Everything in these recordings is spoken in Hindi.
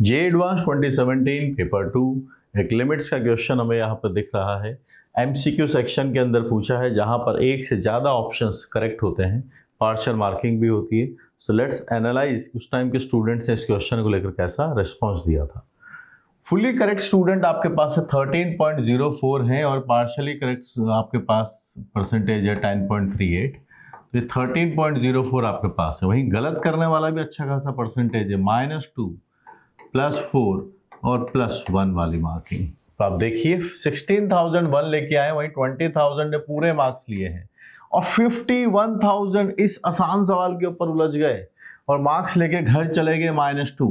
जे एडवांस 2017 पेपर 2 एक लिमिट्स का क्वेश्चन हमें यहाँ पर दिख रहा है। एमसीक्यू सेक्शन के अंदर पूछा है जहाँ पर एक से ज़्यादा ऑप्शंस करेक्ट होते हैं, पार्शियल मार्किंग भी होती है। सो लेट्स एनालाइज उस टाइम के स्टूडेंट्स ने इस क्वेश्चन को लेकर कैसा रिस्पॉन्स दिया था। फुली करेक्ट स्टूडेंट आपके पास है 13.04 है और पार्शियली करेक्ट आपके पास परसेंटेज है 10.38। तो ये 13.04 आपके पास है। वहीं गलत करने वाला भी अच्छा खासा परसेंटेज है, -2 +4 और +1 वाली मार्किंग। तो आप देखिए 16,001 लेके आए, वहीं 20,000 ने पूरे मार्क्स लिए हैं और 51,000 इस आसान सवाल के ऊपर उलझ गए और मार्क्स लेके घर चले गए -2।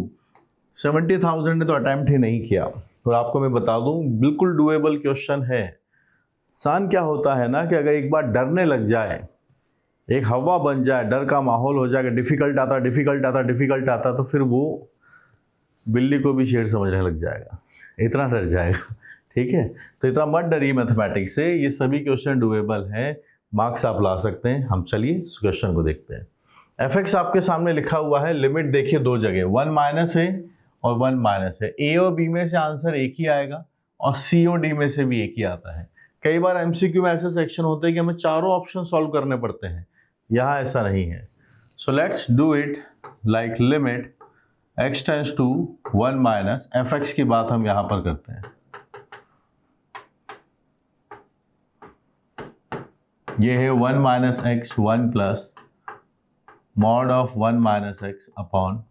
70,000 ने तो अटेम्प्ट ही नहीं किया। तो आपको मैं बता दूं बिल्कुल डुएबल क्वेश्चन है। आसान क्या होता है ना कि अगर एक बार डरने लग जाए, एक हवा बन जाए, डर का माहौल हो जाएगा, डिफिकल्ट आता तो फिर वो बिल्ली को भी शेर समझने लग जाएगा, इतना डर जाएगा। ठीक है, तो इतना मत डरिए मैथमेटिक्स से, ये सभी क्वेश्चन डुएबल हैं, मार्क्स आप ला सकते हैं। हम चलिए इस क्वेश्चन को देखते हैं। एफ आपके सामने लिखा हुआ है, लिमिट देखिए दो जगह 1 माइनस है और 1 माइनस है। ए और बी में से आंसर एक ही आएगा और सी और डी में से भी एक ही आता है। कई बार एमसीक्यू में ऐसे सेक्शन होते हैं कि हमें चारों ऑप्शन सॉल्व करने पड़ते हैं, यहाँ ऐसा नहीं है। So let's do it like limit x tends to 1 minus fx की बात हम यहां पर करते हैं। ये है 1 minus x 1 plus mod of 1 minus x upon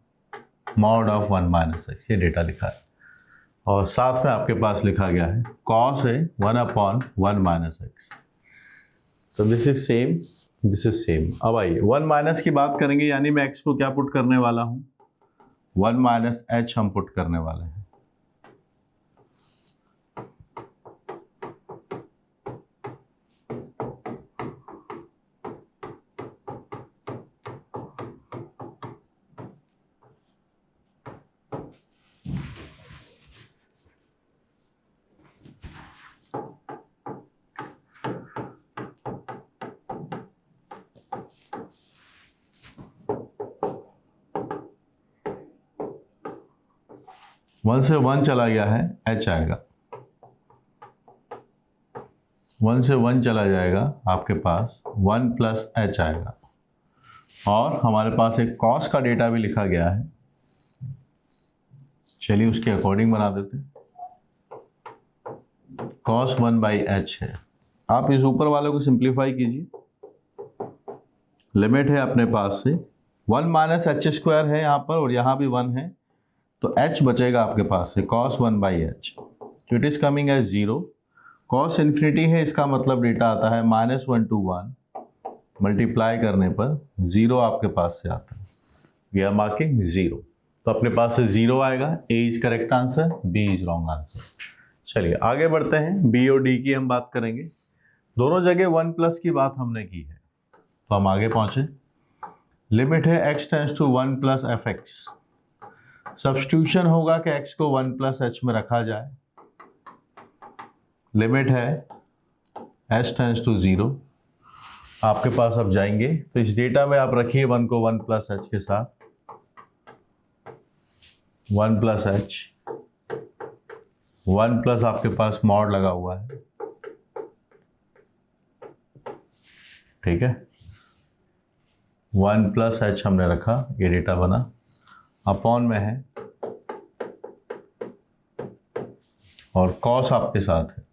mod of 1 minus x, ये डेटा लिखा है और साथ में आपके पास लिखा गया है कॉस है 1 अपॉन 1 माइनस एक्स। तो this is same, this is same. अब आइए 1 माइनस की बात करेंगे, यानी मैं x को क्या पुट करने वाला हूं, 1 माइनस एच हम पुट करने वाले हैं। वन से 1 चला गया है, h आएगा। 1 से 1 चला जाएगा, आपके पास 1 प्लस h आएगा। और हमारे पास एक कॉस का डेटा भी लिखा गया है, चलिए उसके अकॉर्डिंग बना देते हैं। कॉस 1/h है। आप इस ऊपर वाले को सिंप्लीफाई कीजिए। लिमिट है अपने पास से 1 माइनस एच स्क्वायर है यहाँ पर और यहाँ भी 1 है, तो h बचेगा आपके पास से cos 1/h। तो it is coming as 0। cos infinity है, इसका मतलब डेटा आता है -1 to 1, मल्टीप्लाई करने पर 0 आपके पास से आता है। वी आर मार्किंग 0, तो अपने पास से 0 आएगा। A is correct answer, B is wrong answer. चलिए आगे बढ़ते हैं, बी और डी की हम बात करेंगे। दोनों जगह 1 प्लस की बात हमने की है, तो हम आगे पहुंचे। लिमिट है x tends to 1 plus fx। Substitution होगा कि x को 1 प्लस h में रखा जाए। लिमिट है h टेंस टू 0। आपके पास अब जाएंगे तो इस डेटा में आप रखिए 1 को 1 प्लस h के साथ, 1 प्लस h, 1 प्लस आपके पास मॉड लगा हुआ है। ठीक है, 1 प्लस h हमने रखा, ये डेटा बना, अपॉन में है और कॉस आपके साथ है।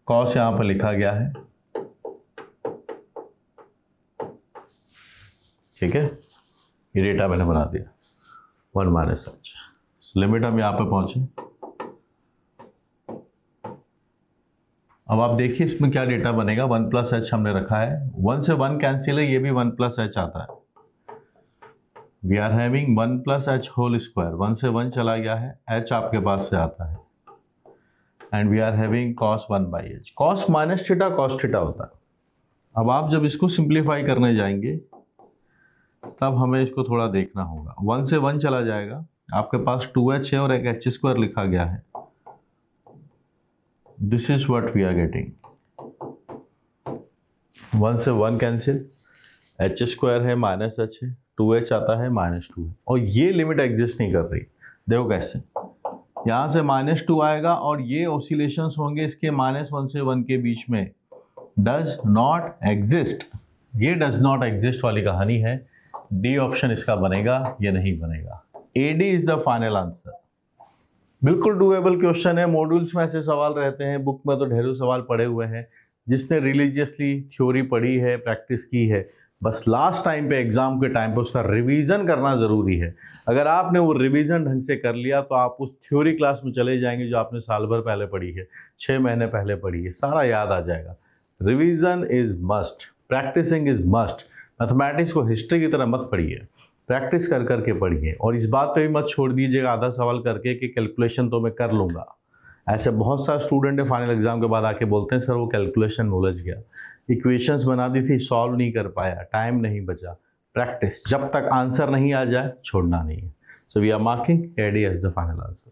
कॉस यहां पर लिखा गया है। ठीक है, ये डेटा मैंने बना दिया 1 माइनस एच। लिमिट हम यहां पर पहुंचे। अब आप देखिए इसमें क्या डेटा बनेगा। 1 प्लस एच हमने रखा है, 1 से 1 कैंसिल है, ये भी 1 प्लस एच आता है। We are having 1 plus h whole square. 1 से 1 चला गया है, h आपके पास से आता है and we are having cos 1/h। cos minus theta cos theta होता है। अब आप जब इसको सिंप्लीफाई करने जाएंगे तब हमें इसको थोड़ा देखना होगा। 1 से 1 चला जाएगा, आपके पास 2h है और एक h स्क्वायर लिखा गया है। This is what we are getting. 1 से 1 कैंसिल, h स्क्वायर है, -h है, 2h आता है, -2 है और ये लिमिट एग्जिस्ट नहीं कर रही। देखो कैसे, यहाँ से -2 आएगा और ये ऑसिलेशंस होंगे इसके -1 से 1 के बीच में। डज नॉट एग्जिस्ट, ये डज नॉट एग्जिस्ट वाली कहानी है। डी ऑप्शन इसका बनेगा, ये नहीं बनेगा। AD is the final answer. बिल्कुल डूएबल क्वेश्चन है, मॉड्यूल्स में ऐसे सवाल रहते हैं, बुक में तो ढेरों सवाल पड़े हुए हैं। जिसने रिलीजियसली थ्योरी पढ़ी है, प्रैक्टिस की है, बस लास्ट टाइम पे एग्जाम के टाइम पे उसका रिवीजन करना ज़रूरी है। अगर आपने वो रिवीजन ढंग से कर लिया तो आप उस थ्योरी क्लास में चले जाएंगे जो आपने साल भर पहले पढ़ी है, 6 महीने पहले पढ़ी है, सारा याद आ जाएगा। Revision is must, practising is must. Mathematics को हिस्ट्री की तरह मत पढ़िए, प्रैक्टिस कर करके पढ़िए। और इस बात पे भी मत छोड़ दीजिएगा आधा सवाल करके कि कैलकुलेशन तो मैं कर लूँगा। ऐसे बहुत सारे स्टूडेंट है फाइनल एग्जाम के बाद आके बोलते हैं सर वो कैलकुलेशन में उलझ गया, इक्वेशंस बना दी थी, सॉल्व नहीं कर पाया, टाइम नहीं बचा। प्रैक्टिस, जब तक आंसर नहीं आ जाए छोड़ना नहीं है। So we are marking AD as the final answer.